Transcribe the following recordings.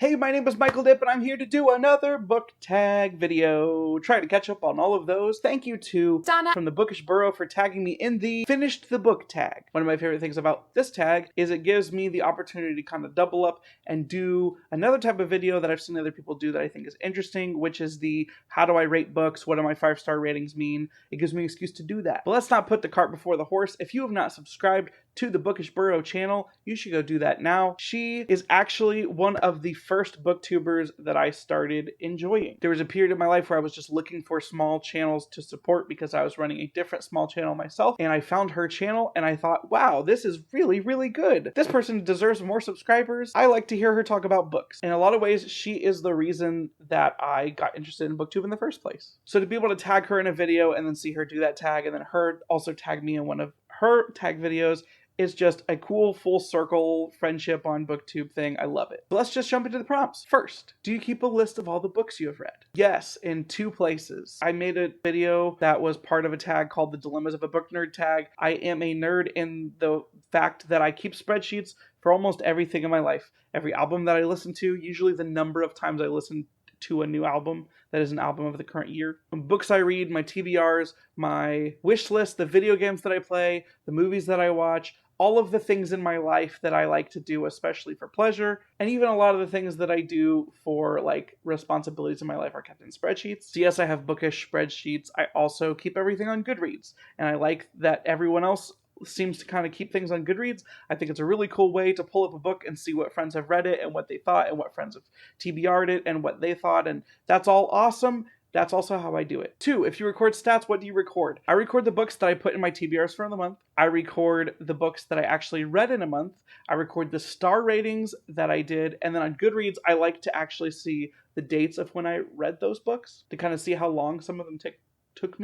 Hey, my name is Michael Knipp, and I'm here to do another book tag video. Trying to catch up on all of those. Thank you to Donna from the Bookish Burrow for tagging me in the Finished the Book tag. One of my favorite things about this tag is it gives me the opportunity to kind of double up and do another type of video that I've seen other people do that I think is interesting, which is the how do I rate books, what do my 5-star ratings mean? It gives me an excuse to do that. But let's not put the cart before the horse. If you have not subscribed to the Bookish Burrow channel, you should go do that now. She is actually one of the first booktubers that I started enjoying. There was a period in my life where I was just looking for small channels to support because I was running a different small channel myself, and I found her channel and I thought, wow, this is really, really good. This person deserves more subscribers. I like to hear her talk about books. In a lot of ways, she is the reason that I got interested in booktube in the first place. So to be able to tag her in a video and then see her do that tag and then her also tag me in one of her tag videos is just a cool full circle friendship on booktube thing. I love it. But let's just jump into the prompts. First, do you keep a list of all the books you have read? Yes, in 2 places. I made a video that was part of a tag called the Dilemmas of a Book Nerd tag. I am a nerd in the fact that I keep spreadsheets for almost everything in my life. Every album that I listen to, usually the number of times I listen to a new album that is an album of the current year. Books I read, my TBRs, my wish list, the video games that I play, the movies that I watch, all of the things in my life that I like to do, especially for pleasure, and even a lot of the things that I do for like responsibilities in my life are kept in spreadsheets. So yes, I have bookish spreadsheets. I also keep everything on Goodreads, and I like that everyone else seems to kind of keep things on Goodreads. I think it's a really cool way to pull up a book and see what friends have read it and what they thought and what friends have TBR'd it and what they thought, and that's all awesome. That's also how I do it. 2, if you record stats, what do you record? I record the books that I put in my TBRs for the month. I record the books that I actually read in a month. I record the star ratings that I did. And then on Goodreads, I like to actually see the dates of when I read those books to kind of see how long some of them taken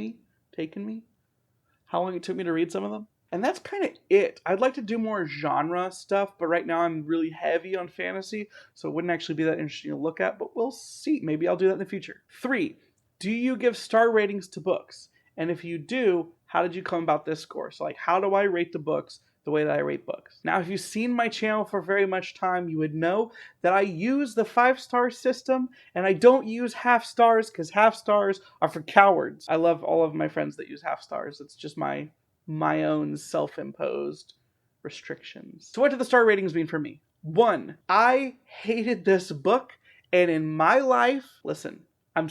me, how long it took me to read some of them. And that's kind of it. I'd like to do more genre stuff, but right now I'm really heavy on fantasy, so it wouldn't actually be that interesting to look at, but we'll see. Maybe I'll do that in the future. 3, do you give star ratings to books? And if you do, how did you come about this score? So like, how do I rate the books the way that I rate books? Now, if you've seen my channel for very much time, you would know that I use the 5-star system, and I don't use half stars because half stars are for cowards. I love all of my friends that use half stars. It's just my own self-imposed restrictions. So what do the star ratings mean for me? 1, I hated this book, and in my life, listen, I'm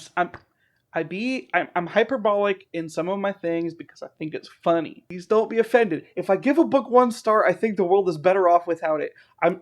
hyperbolic in some of my things because I think it's funny. Please don't be offended. If I give a book 1 star, I think the world is better off without it.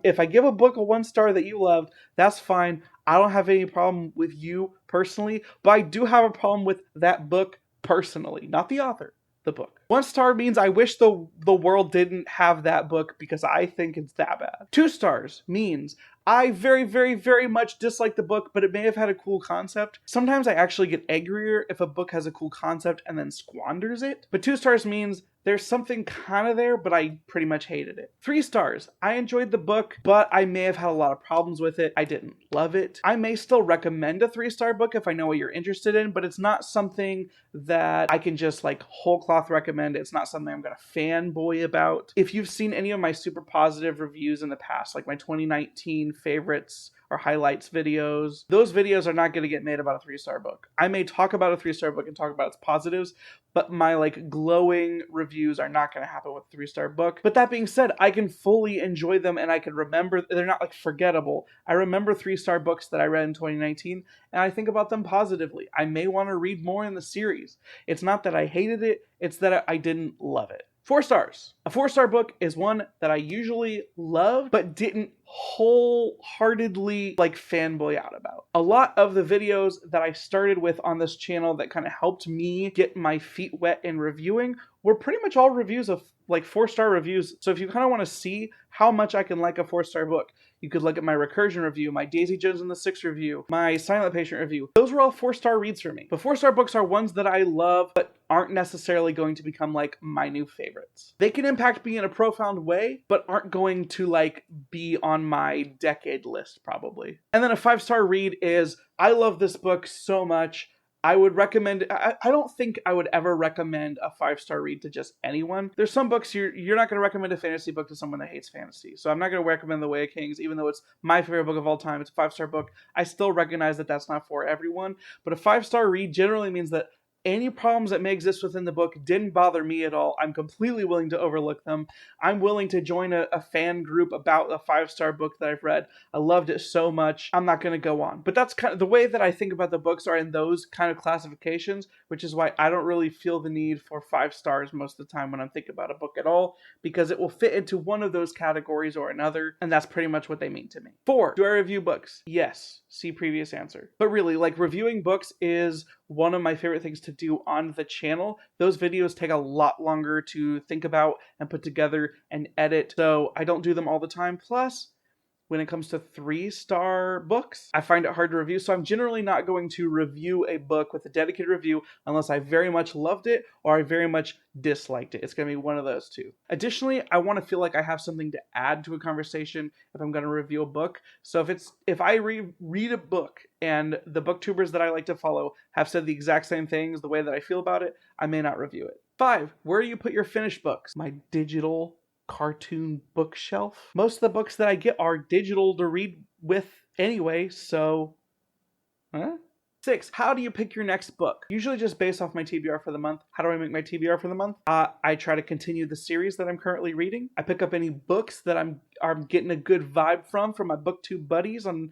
If I give a book a 1 star that you loved, that's fine. I don't have any problem with you personally, but I do have a problem with that book personally, not the author. The book. 1 star means I wish the world didn't have that book because I think it's that bad. 2 stars means I very, very, very much dislike the book, but it may have had a cool concept. Sometimes I actually get angrier if a book has a cool concept and then squanders it. But 2 stars means there's something kind of there, but I pretty much hated it. 3 stars. I enjoyed the book, but I may have had a lot of problems with it. I didn't love it. I may still recommend a 3-star book if I know what you're interested in, but it's not something that I can just like whole cloth recommend. It's not something I'm going to fanboy about. If you've seen any of my super positive reviews in the past, like my 2019 favorites or highlights videos, those videos are not going to get made about a 3-star book. I may talk about a 3-star book and talk about its positives, but my like glowing reviews are not going to happen with a 3-star book. But that being said, I can fully enjoy them and I can remember, they're not like forgettable. I remember 3-star books that I read in 2019 and I think about them positively. I may want to read more in the series. It's not that I hated it, it's that I didn't love it. 4 stars. A 4-star book is one that I usually love, but didn't wholeheartedly like fanboy out about. A lot of the videos that I started with on this channel that kind of helped me get my feet wet in reviewing were pretty much all reviews of like 4-star reviews. So if you kind of want to see how much I can like a 4-star book, you could look at my Recursion review, my Daisy Jones and the Six review, my Silent Patient review. Those were all 4-star reads for me. But 4-star books are ones that I love, but aren't necessarily going to become like my new favorites. They can impact me in a profound way, but aren't going to like be on my decade list probably. And then a 5-star read is, I love this book so much, I would recommend, I don't think I would ever recommend a 5-star read to just anyone. There's some books you're not going to recommend a fantasy book to someone that hates fantasy. So I'm not going to recommend The Way of Kings, even though it's my favorite book of all time. It's a 5-star book. I still recognize that that's not for everyone. But a 5-star read generally means that any problems that may exist within the book didn't bother me at all. I'm completely willing to overlook them. I'm willing to join a fan group about a 5-star book that I've read. I loved it so much. I'm not going to go on. But that's kind of the way that I think about the books are in those kind of classifications, which is why I don't really feel the need for 5 stars most of the time when I'm thinking about a book at all, because it will fit into one of those categories or another, and that's pretty much what they mean to me. 4, do I review books? Yes. See previous answer. But really, like, reviewing books is one of my favorite things to do on the channel. Those videos take a lot longer to think about and put together and edit, so I don't do them all the time. Plus, when it comes to 3-star books, I find it hard to review, so I'm generally not going to review a book with a dedicated review unless I very much loved it or I very much disliked it. It's going to be one of those two. Additionally, I want to feel like I have something to add to a conversation if I'm going to review a book. So if I read a book and the booktubers that I like to follow have said the exact same things, the way that I feel about it, I may not review it. 5, where do you put your finished books? My digital cartoon bookshelf. Most of the books that I get are digital to read with anyway, so 6, how do you pick your next book? Usually just based off my TBR for the month. How do I make my TBR for the month? I try to continue the series that I'm currently reading. I pick up any books that I'm getting a good vibe from my booktube buddies on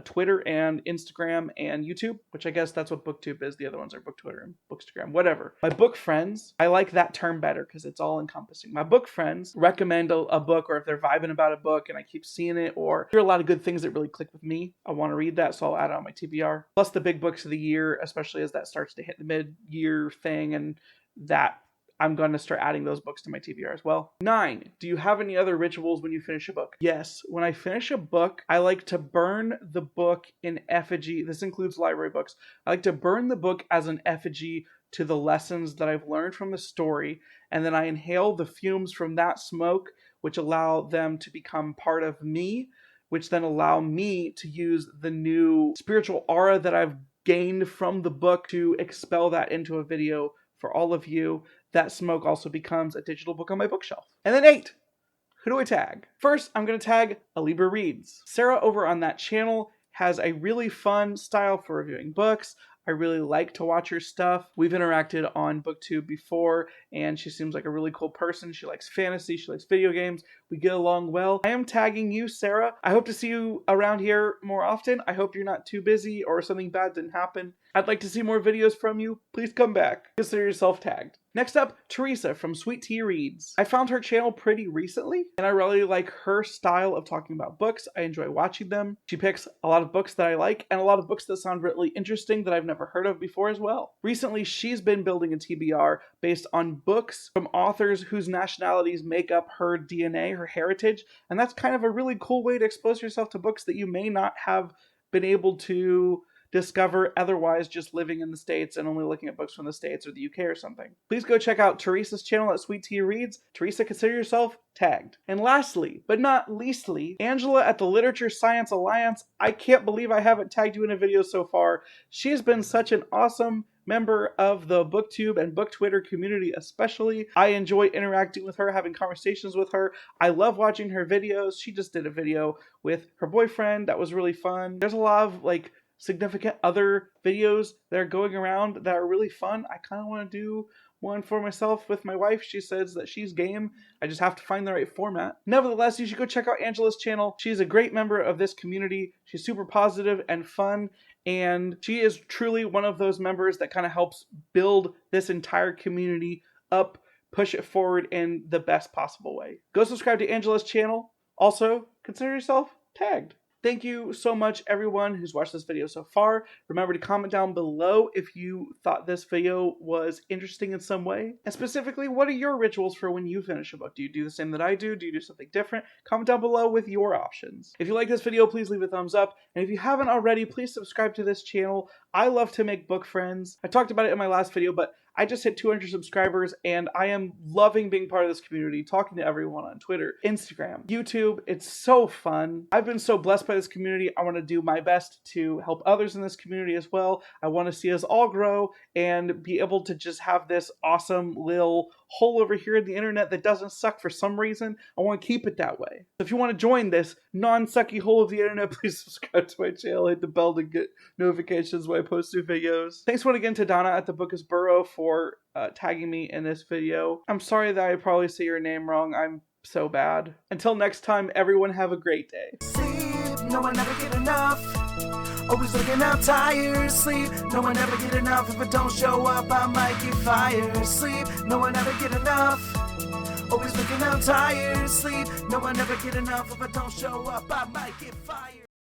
Twitter and Instagram and YouTube, which I guess that's what booktube is. The other ones are booktwitter and bookstagram, whatever. My book friends, I like that term better because it's all encompassing. My book friends recommend a book, or if they're vibing about a book and I keep seeing it or hear a lot of good things that really click with me, I want to read that, so I'll add it on my TBR. Plus the big books of the year, especially as that starts to hit the mid-year thing, and that I'm going to start adding those books to my TBR as well. 9, do you have any other rituals when you finish a book? Yes. When I finish a book, I like to burn the book in effigy. This includes library books. I like to burn the book as an effigy to the lessons that I've learned from the story, and then I inhale the fumes from that smoke, which allow them to become part of me, which then allow me to use the new spiritual aura that I've gained from the book to expel that into a video for all of you. That smoke also becomes a digital book on my bookshelf. And then 8, who do I tag? First, I'm going to tag A Libra Reads. Sarah over on that channel has a really fun style for reviewing books. I really like to watch her stuff. We've interacted on BookTube before, and she seems like a really cool person. She likes fantasy, she likes video games. We get along well. I am tagging you, Sarah. I hope to see you around here more often. I hope you're not too busy or something bad didn't happen. I'd like to see more videos from you. Please come back. Consider yourself tagged. Next up, Teresa from Sweet Tea Reads. I found her channel pretty recently, and I really like her style of talking about books. I enjoy watching them. She picks a lot of books that I like, and a lot of books that sound really interesting that I've never heard of before as well. Recently, she's been building a TBR based on books from authors whose nationalities make up her DNA, her heritage, and that's kind of a really cool way to expose yourself to books that you may not have been able to discover otherwise just living in the States and only looking at books from the States or the UK or something. Please go check out Teresa's channel at Sweet Tea Reads. Teresa, consider yourself tagged. And lastly, but not leastly, Angela at the Literature Science Alliance. I can't believe I haven't tagged you in a video so far. She has been such an awesome member of the BookTube and Book Twitter community especially. I enjoy interacting with her, having conversations with her. I love watching her videos. She just did a video with her boyfriend that was really fun. There's a lot of significant other videos that are going around that are really fun. I kind of want to do one for myself with my wife. She says that she's game. I just have to find the right format. Nevertheless, you should go check out Angela's channel. She's a great member of this community. She's super positive and fun, and she is truly one of those members that kind of helps build this entire community up, push it forward in the best possible way. Go subscribe to Angela's channel. Also, consider yourself tagged. Thank you so much, everyone who's watched this video so far. Remember to comment down below if you thought this video was interesting in some way. And specifically, what are your rituals for when you finish a book? Do you do the same that I do? Do you do something different? Comment down below with your options. If you like this video, please leave a thumbs up. And if you haven't already, please subscribe to this channel. I love to make book friends. I talked about it in my last video, but I just hit 200 subscribers, and I am loving being part of this community, talking to everyone on Twitter, Instagram, YouTube. It's so fun. I've been so blessed by this community. I want to do my best to help others in this community as well. I want to see us all grow and be able to just have this awesome little hole over here in the internet that doesn't suck for some reason. I want to keep it that way. So if you want to join this non-sucky hole of the internet, please subscribe to my channel, hit the bell to get notifications when I post new videos. Thanks once again to Donna at the Bookish Burrow for tagging me in this video. I'm sorry that I probably say your name wrong. I'm so bad. Until next time, everyone have a great day. Sleep, no one ever get enough. Always looking out tired. Sleep, no one ever get enough. If I don't show up, I might get fired. Sleep, no one ever get enough. Always looking out tired. Sleep, no one ever get enough. If I don't show up, I might get fired.